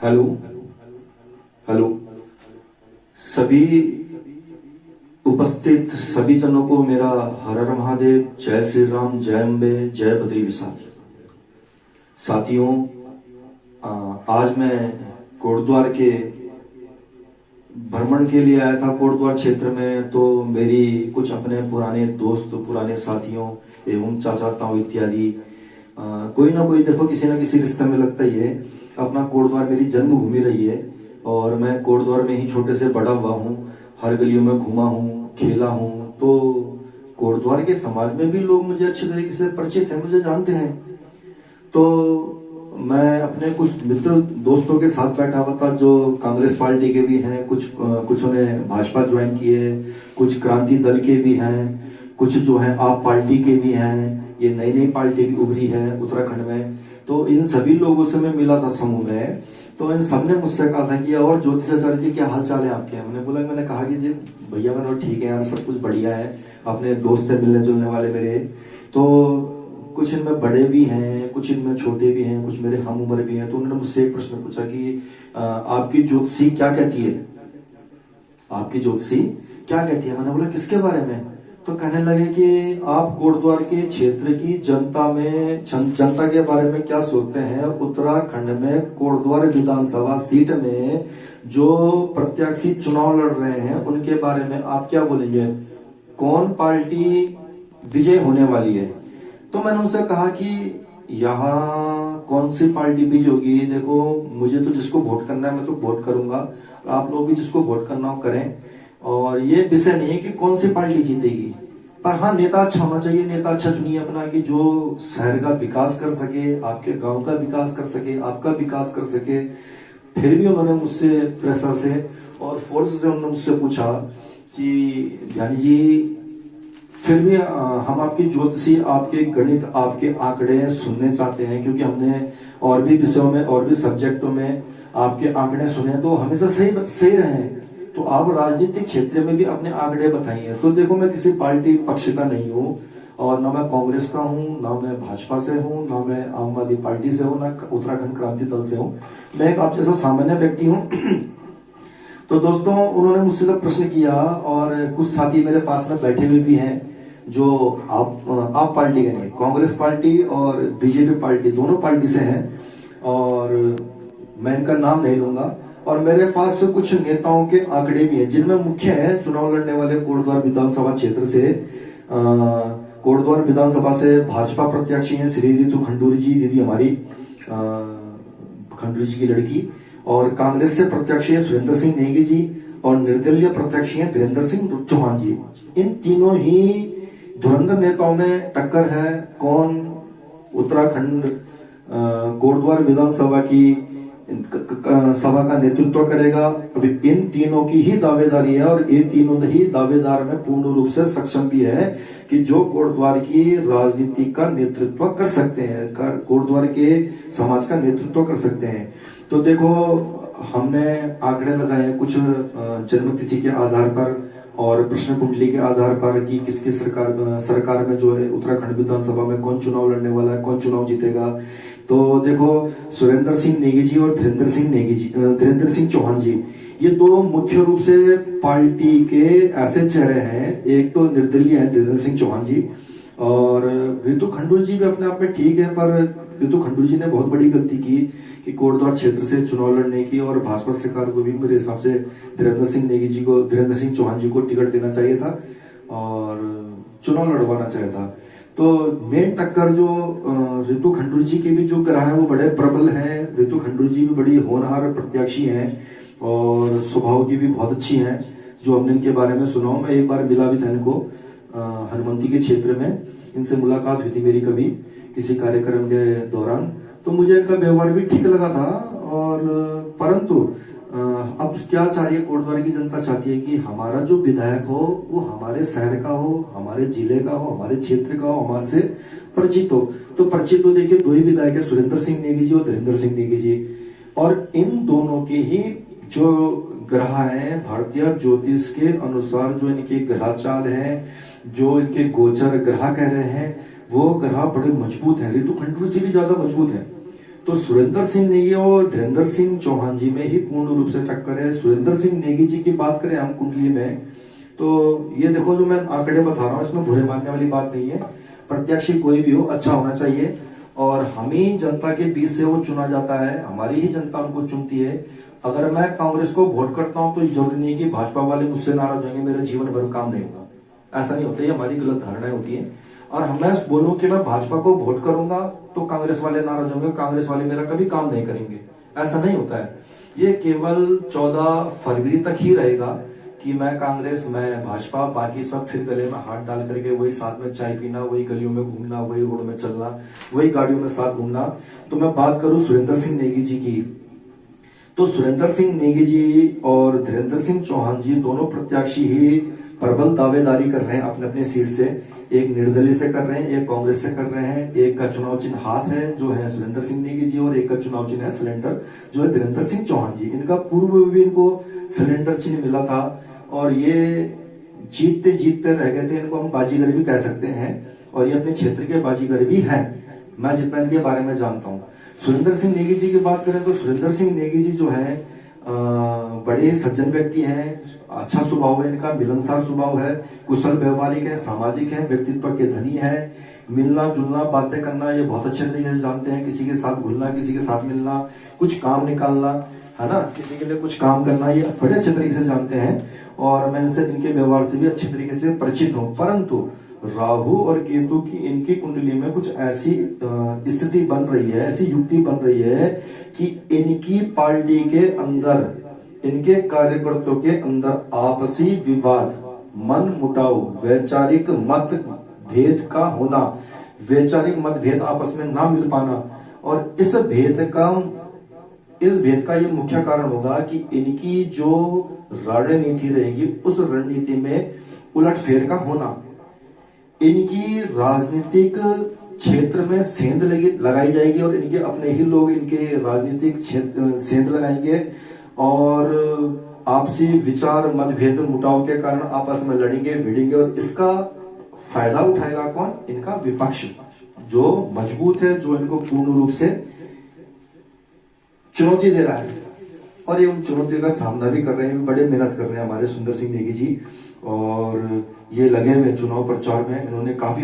Hello. Hello. सभी उपस्थित सभी जनों को मेरा हर हर महादेव, जय श्री राम, जय अम्बे, जय बद्री विशाल। साथियों, आज मैं कोटद्वार के भ्रमण के लिए आया था। कोटद्वार क्षेत्र में तो मेरी कुछ अपने पुराने दोस्त, पुराने साथियों एवं चाचा ताऊ इत्यादि कोई ना कोई देखो किसी ना किसी रिश्ते में लगता ही है। अपना कोटद्वार मेरी जन्मभूमि रही है और मैं कोटद्वार में ही छोटे से बड़ा हुआ हूँ। हर गलियों में घूमा हूँ, खेला हूँ। तो कोटद्वार के समाज में भी लोग मुझे अच्छे तरीके से परिचित हैं, मुझे जानते हैं। तो मैं अपने कुछ मित्र दोस्तों के साथ बैठा हुआ था जो कांग्रेस पार्टी के भी हैं, कुछ ने भाजपा ज्वाइन किए, कुछ क्रांति दल के भी हैं, कुछ जो है आप पार्टी के भी हैं। ये नई नई पार्टी भी उभरी है उत्तराखंड में। तो इन सभी लोगों से मैं मिला था समूह में। तो इन सबने मुझसे कहा था कि और ज्योतिषाचार्य जी क्या हाल चाल है आपके। मैंने कहा कि जी भैया मैंने ठीक है यार, सब कुछ बढ़िया है। अपने दोस्त है मिलने जुलने वाले मेरे। तो कुछ इनमें बड़े भी हैं, कुछ इनमें छोटे भी हैं, कुछ मेरे हम उम्र भी हैं। तो उन्होंने मुझसे एक प्रश्न पूछा कि आपकी ज्योतिषी क्या कहती है, आपकी ज्योतिषी क्या कहती है। मैंने बोला किसके बारे में। तो कहने लगे कि आप कोटद्वार के क्षेत्र की जनता के बारे में क्या सोचते हैं। उत्तराखंड में कोटद्वार विधानसभा सीट में जो प्रत्याशी चुनाव लड़ रहे हैं उनके बारे में आप क्या बोलेंगे, कौन पार्टी विजय होने वाली है। तो मैंने उनसे कहा कि यहाँ कौन सी पार्टी विजय होगी। देखो मुझे तो जिसको वोट करना है मैं तो वोट करूंगा, आप लोग भी जिसको वोट करना हो करें। और ये विषय नहीं है कि कौन सी पार्टी जीतेगी, पर हाँ नेता अच्छा होना चाहिए। नेता अच्छा चुनिए अपना कि जो शहर का विकास कर सके, आपके गांव का विकास कर सके, आपका विकास कर सके। फिर भी उन्होंने मुझसे प्रेशर से और फोर्स से उन्होंने मुझसे पूछा कि ज्ञानी जी फिर भी हम आपकी ज्योतिषी, आपके गणित, आपके आंकड़े सुनने चाहते हैं, क्योंकि हमने और भी विषयों में और भी सब्जेक्टों में आपके आंकड़े सुने तो हमेशा सही रहे हैं। तो आप राजनीतिक क्षेत्र में भी अपने आंकड़े बताइए। तो देखो मैं किसी पार्टी पक्ष का नहीं हूँ और ना मैं कांग्रेस का हूँ, ना मैं भाजपा से हूँ, ना मैं आम आदमी पार्टी से हूँ, ना उत्तराखंड क्रांति दल से हूँ। मैं एक आप जैसा सामान्य व्यक्ति हूँ। तो दोस्तों उन्होंने मुझसे जब प्रश्न किया और कुछ साथी मेरे पास में बैठे हुए भी हैं जो आप पार्टी के नहीं, कांग्रेस पार्टी और बीजेपी पार्टी दोनों पार्टी से हैं, और मैं इनका नाम नहीं लूंगा। और मेरे पास कुछ नेताओं के आंकड़े भी हैं जिनमें मुख्य है चुनाव लड़ने वाले कोटद्वार विधानसभा क्षेत्र से। कोटद्वार विधानसभा से भाजपा प्रत्याशी हैं श्री रितु खंडूरी जी, दीदी हमारी खंडूरी जी की लड़की। और कांग्रेस से प्रत्याशी है सुरेंद्र सिंह नेगी जी, और निर्दलीय प्रत्याशी है धीरेन्द्र सिंह चौहान जी। इन तीनों ही धुरंधर नेताओं में टक्कर है कौन उत्तराखंड कोटद्वार विधानसभा की सभा का नेतृत्व करेगा। अभी इन तीनों की ही दावेदारी है और ये तीनों ही दावेदार में पूर्ण रूप से सक्षम भी है कि जो कोटद्वार की राजनीति का नेतृत्व कर सकते हैं, कोटद्वार के समाज का नेतृत्व कर सकते हैं। तो देखो हमने आंकड़े लगाए कुछ जन्म तिथि के आधार पर और प्रश्न कुंडली के आधार पर कि किसकी सरकार में जो है उत्तराखंड विधानसभा में कौन चुनाव लड़ने वाला है, कौन चुनाव जीतेगा। तो देखो सुरेंद्र सिंह नेगी जी और धीरेन्द्र सिंह चौहान जी, ये दो मुख्य रूप से पार्टी के ऐसे चेहरे हैं। एक तो निर्दलीय है धीरेन्द्र सिंह चौहान जी, और रितु खंडूरी जी भी अपने आप में ठीक है, पर रितु खंडूरी जी ने बहुत बड़ी गलती की कि कोटद्वार क्षेत्र से चुनाव लड़ने की, और भाजपा सरकार को भी मेरे हिसाब से धीरेन्द्र सिंह चौहान जी को टिकट देना चाहिए था और चुनाव लड़वाना चाहिए था। तो मेन टक्कर जो रितु खंडूरी जी के भी जो ग्राह है वो बड़े प्रबल हैं। रितु खंडूरी जी भी बड़ी होनहार प्रत्याशी हैं और स्वभाव की भी बहुत अच्छी हैं। जो हमने इनके बारे में सुना, मैं एक बार मिला भी था इनको हनुमंती के क्षेत्र में, इनसे मुलाकात हुई थी मेरी कभी किसी कार्यक्रम के दौरान। तो मुझे इनका व्यवहार भी ठीक लगा था। और परंतु अब क्या चाहिए, कोटद्वार की जनता चाहती है कि हमारा जो विधायक हो वो हमारे शहर का हो, हमारे जिले का हो, हमारे क्षेत्र का हो, हमारे से परिचित हो। तो परिचित तो देखिए दो ही विधायक है, सुरेंद्र सिंह नेगी जी और धीरेन्द्र सिंह नेगी जी। और इन दोनों के ही जो ग्रह है भारतीय ज्योतिष के अनुसार, जो इनके ग्रह चाल है, जो इनके गोचर ग्रह कह रहे हैं, वो ग्रह बड़े मजबूत हैं। रितु खंडूरी से भी ज्यादा मजबूत है। तो सुरेंद्र सिंह नेगी और धीरेन्द्र सिंह चौहान जी में ही पूर्ण रूप से टक्कर है। सुरेंद्र सिंह नेगी जी की बात करें हम कुंडली में, तो ये देखो जो मैं आंकड़े बता रहा हूँ इसमें बुरे मानने वाली बात नहीं है। प्रत्याशी कोई भी हो अच्छा होना चाहिए, और हम ही जनता के बीच से वो चुना जाता है, हमारी ही जनता उनको चुनती है। अगर मैं कांग्रेस को वोट करता हूँ तो जरूरी नहीं कि भाजपा वाले मुझसे नाराज होंगे, मेरे जीवन भर काम नहीं होगा, ऐसा नहीं होता। ये हमारी गलत धारणाएं होती है। और मैं बोलूं कि मैं भाजपा को वोट करूंगा तो कांग्रेस वाले नाराज होंगे, कांग्रेस वाले मेरा कभी काम नहीं करेंगे, ऐसा नहीं होता है। ये केवल 14 फरवरी तक ही रहेगा कि मैं कांग्रेस, मैं भाजपा, बाकी सब फिर गले में हाथ डाल करके वही साथ में चाय पीना, वही गलियों में घूमना, वही रोड में चलना, वही गाड़ियों में साथ घूमना। तो मैं बात करूं सुरेंद्र सिंह नेगी जी की, तो सुरेंद्र सिंह नेगी जी और धीरेन्द्र सिंह चौहान जी दोनों प्रत्याशी ही प्रबल दावेदारी कर रहे हैं अपने अपने सीट से। एक निर्दलीय से कर रहे हैं, एक कांग्रेस से कर रहे हैं। एक का चुनाव चिन्ह हाथ है जो है सुरेंद्र सिंह नेगी जी, और एक का चुनाव चिन्ह है सिलेंडर जो है धीरेन्द्र सिंह चौहान जी। इनका पूर्व में भी इनको सिलेंडर चिन्ह मिला था, और ये जीतते जीतते रह गए थे। इनको हम बाजीगर भी कह सकते हैं, और ये अपने क्षेत्र के बाजीगर भी हैं, मैं जितना इनके बारे में जानता हूँ। सुरेंद्र सिंह नेगी जी की बात करें तो सुरेंद्र सिंह नेगी जी जो है बड़े सज्जन व्यक्ति हैं, अच्छा स्वभाव है इनका, मिलनसार स्वभाव है, कुशल व्यवहारिक है, सामाजिक है, व्यक्तित्व के धनी है, मिलना जुलना बातें करना ये बहुत अच्छे तरीके से जानते हैं। किसी के साथ घुलना, किसी के साथ मिलना, कुछ काम निकालना, है ना, किसी के लिए कुछ काम करना, ये बड़े अच्छे तरीके से जानते हैं। और मैं इनसे, इनके व्यवहार से भी अच्छे तरीके से परिचित हूँ। परंतु राहु और केतु की इनकी कुंडली में कुछ ऐसी स्थिति बन रही है, ऐसी युक्ति बन रही है कि इनकी पार्टी के अंदर, इनके कार्यकर्ताओं के अंदर आपसी विवाद, मन मुटाव, वैचारिक मत भेद का होना, वैचारिक मतभेद आपस में ना मिल पाना, और इस भेद का ये मुख्य कारण होगा कि इनकी जो रणनीति रहेगी उस रणनीति में उलटफेर का होना। इनकी राजनीतिक क्षेत्र में सेंध लगाई जाएगी, और इनके अपने ही लोग इनके राजनीतिक सेंध लगाएंगे, और आपसी विचार मतभेद मुटाव के कारण आपस में लड़ेंगे भिड़ेंगे। और इसका फायदा उठाएगा कौन? इनका विपक्ष, जो मजबूत है, जो इनको पूर्ण रूप से चुनौती दे रहा है, और ये उन चुनौतियों का सामना भी कर रहे हैं, बड़े मेहनत कर रहे हैं हमारे सुंदर सिंह नेगी जी। और ये लगे हुए चुनाव प्रचार में, इन्होंने काफी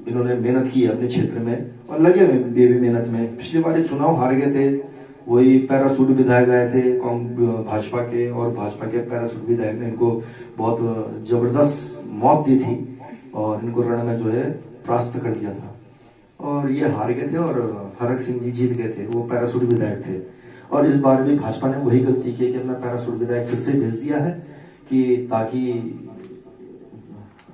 इन्होंने मेहनत की है अपने क्षेत्र में, और लगे हुए भी मेहनत में। पिछली बार ये चुनाव हार गए थे, वही पैरासूट विधायक आए थे भाजपा के, और भाजपा के पैरासूट विधायक ने इनको बहुत जबरदस्त मौत दी थी, और इनको रण में जो है परास्त कर दिया था, और ये हार गए थे, और हरक सिंह जी जीत गए थे, वो पैरासूट विधायक थे। और इस बार भी भाजपा ने वही गलती की कि अपना पैरासूट विधायक फिर से भेज दिया है, कि ताकि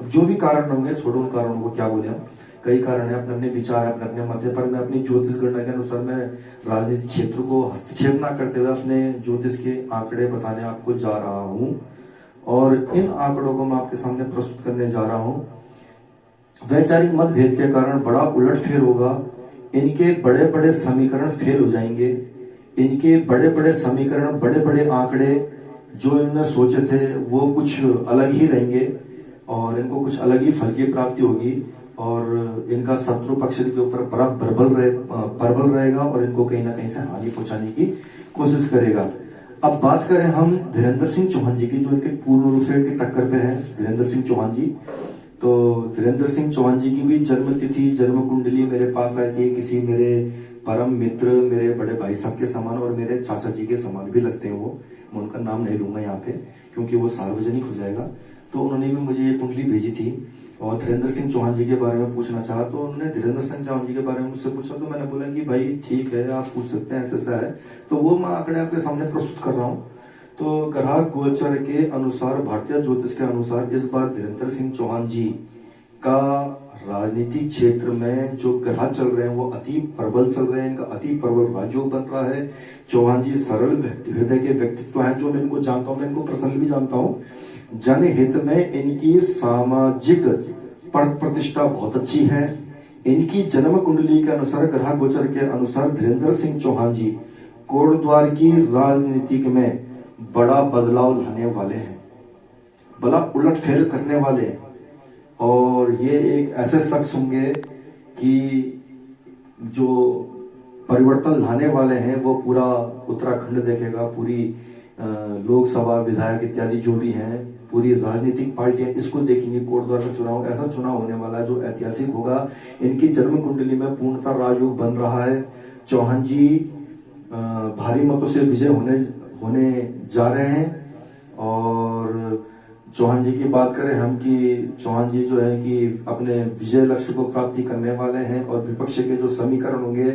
जो भी कारण होंगे, छोड़ो उन कारणों को, क्या बोले हम, कई कारण है, अपने अपने विचार है, अपने अपने मत है। पर मैं अपनी ज्योतिष गणना के अनुसार मैं राजनीतिक क्षेत्र को हस्तक्षेप ना करते हुए अपने ज्योतिष के आंकड़े बताने आपको जा रहा हूं, और इन आंकड़ों को मैं आपके सामने प्रस्तुत करने जा रहा हूं। वैचारिक मतभेद के कारण बड़ा उलटफेर होगा, इनके बड़े बड़े समीकरण फेल हो जाएंगे, इनके बड़े बड़े समीकरण, बड़े बड़े आंकड़े जो इन्होंने सोचे थे वो कुछ अलग ही रहेंगे, और इनको कुछ अलग ही फल की प्राप्ति होगी, और इनका शत्रु पक्ष के ऊपर बड़ा प्रबल रहेगा, और इनको कहीं ना कहीं से हानि पहुंचाने की कोशिश करेगा। अब बात करें हम धीरेन्द्र सिंह चौहान जी की, जो इनके पूर्ण रूप से इनकी टक्कर पे है धीरेन्द्र सिंह चौहान जी। तो धीरेन्द्र सिंह चौहान जी की भी जन्म तिथि, जन्म कुंडली मेरे पास आई थी। किसी मेरे परम मित्र, मेरे बड़े भाई साहब के समान, और मेरे चाचा जी के समान भी लगते हैं वो, मैं उनका नाम नहीं लूंगा यहाँ पे क्योंकि वो सार्वजनिक हो जाएगा। तो उन्होंने भी मुझे ये कुंडली भेजी थी, और धीरेन्द्र सिंह चौहान जी के बारे में पूछना चाहा, तो उन्होंने धीरेन्द्र सिंह चौहान जी के बारे में मुझसे पूछा। तो मैंने बोला कि भाई ठीक है, आप पूछ सकते हैं, ऐसा है। तो वो मैं आंकड़े आपके सामने प्रस्तुत कर रहा हूँ। तो ग्रह गोचर के अनुसार, भारतीय ज्योतिष के अनुसार, इस बार धीरेन्द्र सिंह चौहान जी का राजनीतिक क्षेत्र में जो ग्रह चल रहे हैं वो अति प्रबल चल रहे हैं, इनका अति प्रबल राजयोग बन रहा है। चौहान जी सरल हृदय के व्यक्तित्व हैं, जो मैं इनको जानता हूँ, मैं इनको पर्सनली भी जानता हूँ। जनहित में इनकी सामाजिक प्रतिष्ठा बहुत अच्छी है। इनकी जन्म कुंडली के अनुसार, ग्रह गोचर के अनुसार, धीरेन्द्र सिंह चौहान जी कोटद्वार की राजनीतिक में बड़ा बदलाव लाने वाले हैं, बड़ा उलटफेर करने वाले हैं। और ये एक ऐसे शख्स होंगे कि जो परिवर्तन लाने वाले हैं वो पूरा उत्तराखंड देखेगा, पूरी लोकसभा विधायक इत्यादि जो भी हैं, पूरी राजनीतिक पार्टियां इसको देखेंगे। कोटद्वार का चुनाव ऐसा चुनाव होने वाला है जो ऐतिहासिक होगा। इनकी जन्म कुंडली में पूर्णतः राजयोग बन रहा है। चौहान जी भारी मतों से विजय होने जा रहे हैं। और चौहान जी की बात करें हम कि चौहान जी जो है कि अपने विजय लक्ष्य को प्राप्ति करने वाले हैं। और विपक्ष के जो समीकरण होंगे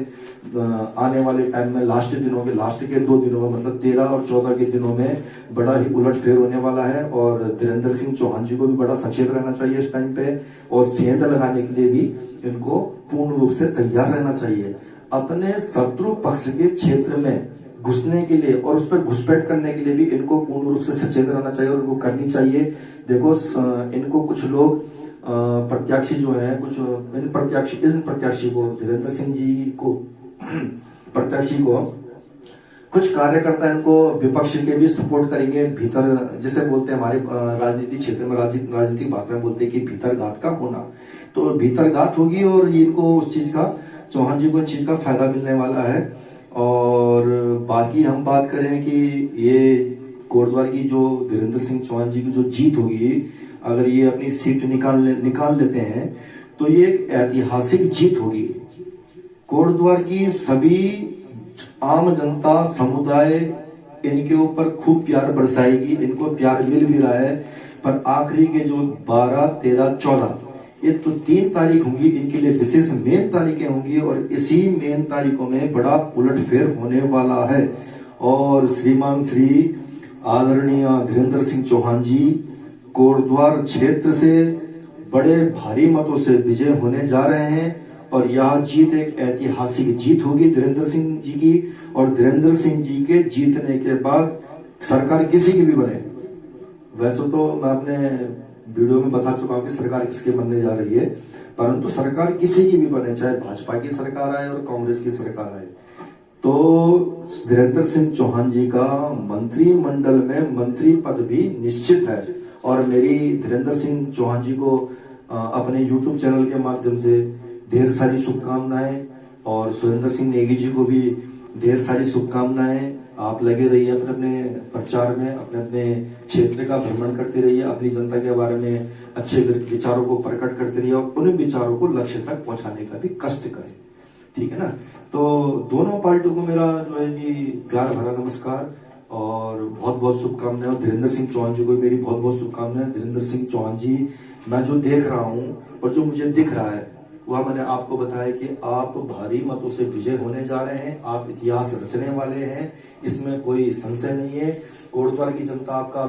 आने वाले टाइम में, लास्ट दिनों के, लास्ट के 2 दिनों में, मतलब 13 और 14 के दिनों में बड़ा ही उलटफेर होने वाला है। और धीरेन्द्र सिंह चौहान जी को भी बड़ा सचेत रहना चाहिए इस टाइम पे, और सेंध लगाने के लिए भी इनको पूर्ण रूप से तैयार रहना चाहिए। अपने शत्रु पक्ष के क्षेत्र में घुसने के लिए और उस पर घुसपैठ करने के लिए भी इनको पूर्ण रूप से सचेत रहना चाहिए और इनको करनी चाहिए। देखो इनको कुछ लोग प्रत्याशी जो है, कुछ इन प्रत्याशी को, धीरेन्द्र सिंह जी को प्रत्याशी को कुछ कार्यकर्ता इनको विपक्ष के भी सपोर्ट करेंगे। भीतर, जिसे बोलते हैं हमारे राजनीतिक क्षेत्र में, राजनीतिक भाषा में बोलते हैं कि भीतर घात का होना, तो भीतर घात होगी और इनको उस चीज का, चौहान जी को इस चीज का फायदा मिलने वाला है। और बाकी हम बात करें कि ये कोटद्वार की जो धीरेन्द्र सिंह चौहान जी की जो जीत होगी, अगर ये अपनी सीट निकाल लेते हैं तो ये एक ऐतिहासिक जीत होगी। कोटद्वार की सभी आम जनता समुदाय इनके ऊपर खूब प्यार बरसाएगी। इनको प्यार मिल भी रहा है, पर आखिरी के जो 12, 13, 14 ये तो 3 तारीख होंगी, इनके लिए विशेष मेन तारीखें होंगी। और इसी मेन तारीखों में बड़ा उलटफेर होने वाला है। और श्रीमान श्री आदरणीय धीरेन्द्र सिंह चौहान जी कोटद्वार क्षेत्र से बड़े भारी मतों से विजय होने जा रहे हैं। और यह जीत एक ऐतिहासिक जीत होगी धीरेन्द्र सिंह जी की। और धीरेन्द्र सिंह जी के जीतने के बाद सरकार किसी की भी बने, वैसे तो मैं अपने वीडियो में बता चुका हूं कि सरकार किसके बनने जा रही है, परंतु सरकार किसी की भी बने, चाहे भाजपा की सरकार आए और कांग्रेस की सरकार आए, तो धीरेन्द्र सिंह चौहान जी का मंत्रिमंडल में मंत्री पद भी निश्चित है। और मेरी धीरेन्द्र सिंह चौहान जी को अपने YouTube चैनल के माध्यम से ढेर सारी शुभकामनाएं, और सुरेंद्र सिंह नेगी जी को भी ढेर सारी शुभकामनाएं। आप लगे रहिए अपने अपने प्रचार में, अपने अपने क्षेत्र का भ्रमण करते रहिए, अपनी जनता के बारे में अच्छे विचारों को प्रकट करते रहिए और उन विचारों को लक्ष्य तक पहुंचाने का भी कष्ट करें। ठीक है ना। तो दोनों पार्टियों को मेरा जो है कि प्यार भरा नमस्कार और बहुत बहुत शुभकामनाएं। धीरेन्द्र सिंह चौहान जी को मेरी बहुत बहुत शुभकामनाएं। धीरेन्द्र सिंह चौहान जी, मैं जो देख रहा हूँ और जो मुझे दिख रहा है वह मैंने आपको बताया कि आप भारी मतों से विजय होने जा रहे हैं, आप इतिहास रचने वाले हैं, इसमें कोई संशय नहीं है। कोटद्वार की जनता आपका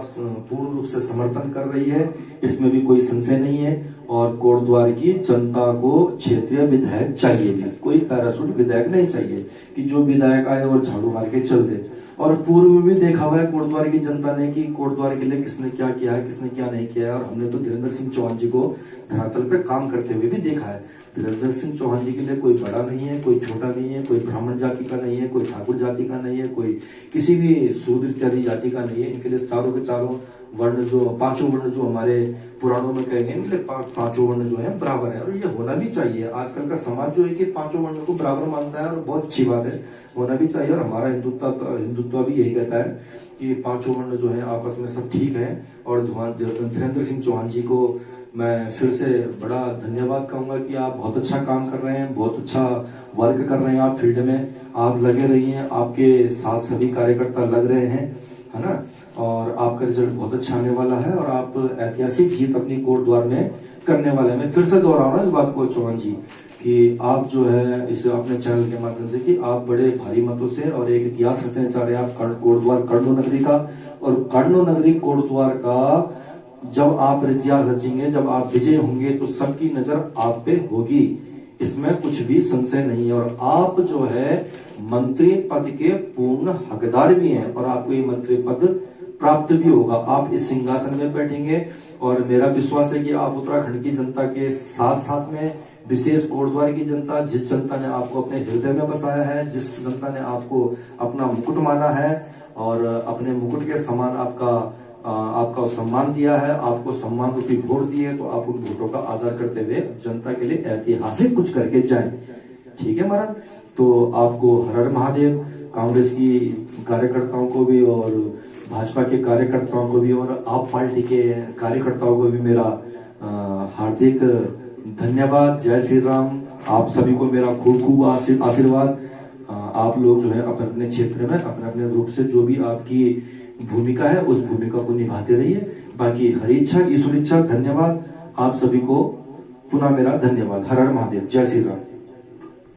पूर्ण रूप से समर्थन कर रही है, इसमें भी कोई संशय नहीं है। और कोटद्वार की जनता को क्षेत्रीय विधायक चाहिए भी, कोई पैराशूट विधायक नहीं चाहिए कि जो विधायक आए और झाड़ू मार के चल दे। और पूर्व में भी देखा हुआ है कोटद्वार की जनता ने कि कोटद्वार के लिए किसने क्या किया है, किसने क्या नहीं किया है। और हमने तो धीरेन्द्र सिंह चौहान जी को धरातल पे काम करते हुए भी देखा है। धीरेन्द्र सिंह चौहान जी के लिए कोई बड़ा नहीं है, कोई छोटा नहीं है, कोई ब्राह्मण जाति का नहीं है, कोई ठाकुर जाति का नहीं है, कोई किसी भी शूद्र इत्यादि जाति का नहीं है। इनके लिए चारों के चारों वर्ण, जो 5 वर्ण जो हमारे पुराणों में कहे गए, इनके लिए 5 वर्ण जो है बराबर है। और ये होना भी चाहिए। आजकल का समाज जो है कि 5 वर्ण को बराबर मानता है और बहुत अच्छी बात है, होना भी चाहिए। और हमारा हिंदुत्व भी यही कहता है कि 5 वर्ण जो है आपस में सब ठीक है। और धीरेन्द्र सिंह चौहान जी को मैं फिर से बड़ा धन्यवाद कहूंगा कि आप बहुत अच्छा काम कर रहे हैं, बहुत अच्छा वर्क कर रहे हैं। आप फील्ड में आप लगे रहिए, आपके साथ सभी कार्यकर्ता लग रहे हैं, है ना। और आपका रिजल्ट बहुत अच्छा आने वाला है और आप ऐतिहासिक जीत अपनी कोटद्वार में करने वाले हैं। मैं फिर से दोहरा रहा हूँ इस बात को चौहान जी कि आप जो है इस अपने चैनल के माध्यम से कि आप बड़े भारी मतों से और एक इतिहास रचने चाह रहे हैं आप कोटद्वार कर्णो नगरी का। और कर्णो नगरी कोटद्वार का जब आप इतिहास रचेंगे, जब आप विजय होंगे तो सबकी नजर आप पे होगी, इसमें कुछ भी संशय नहीं है। और आप जो है मंत्री पद के पूर्ण हकदार भी हैं और आपको ये मंत्री पद प्राप्त भी होगा। आप इस सिंहासन में बैठेंगे और मेरा विश्वास है कि आप उत्तराखंड की जनता के साथ साथ में विशेष कोटद्वार की जनता, जिस जनता ने आपको अपने हृदय में बसाया है, जिस जनता ने आपको अपना मुकुट माना है और अपने मुकुट के समान आपका सम्मान दिया है, आपको सम्मान रूपी वोट दिए, तो आप उन वोटों का आदर करते हुए जनता के लिए ऐतिहासिक कुछ करके जाएं। ठीक है महाराज। तो आपको हर हर महादेव। कांग्रेस की कार्यकर्ताओं को भी और भाजपा के कार्यकर्ताओं को भी और आप पार्टी के कार्यकर्ताओं को भी मेरा हार्दिक धन्यवाद। जय श्री राम। आप सभी को मेरा खूब खूब आशीर्वाद। आप लोग जो है अपने अपने क्षेत्र में अपने अपने रूप से जो भी आपकी भूमिका है उस भूमिका को निभाते रहिए। बाकी हरि इच्छा ईश्वर इच्छा। धन्यवाद आप सभी को, पुनः मेरा धन्यवाद। हर हर महादेव। जय श्री राम।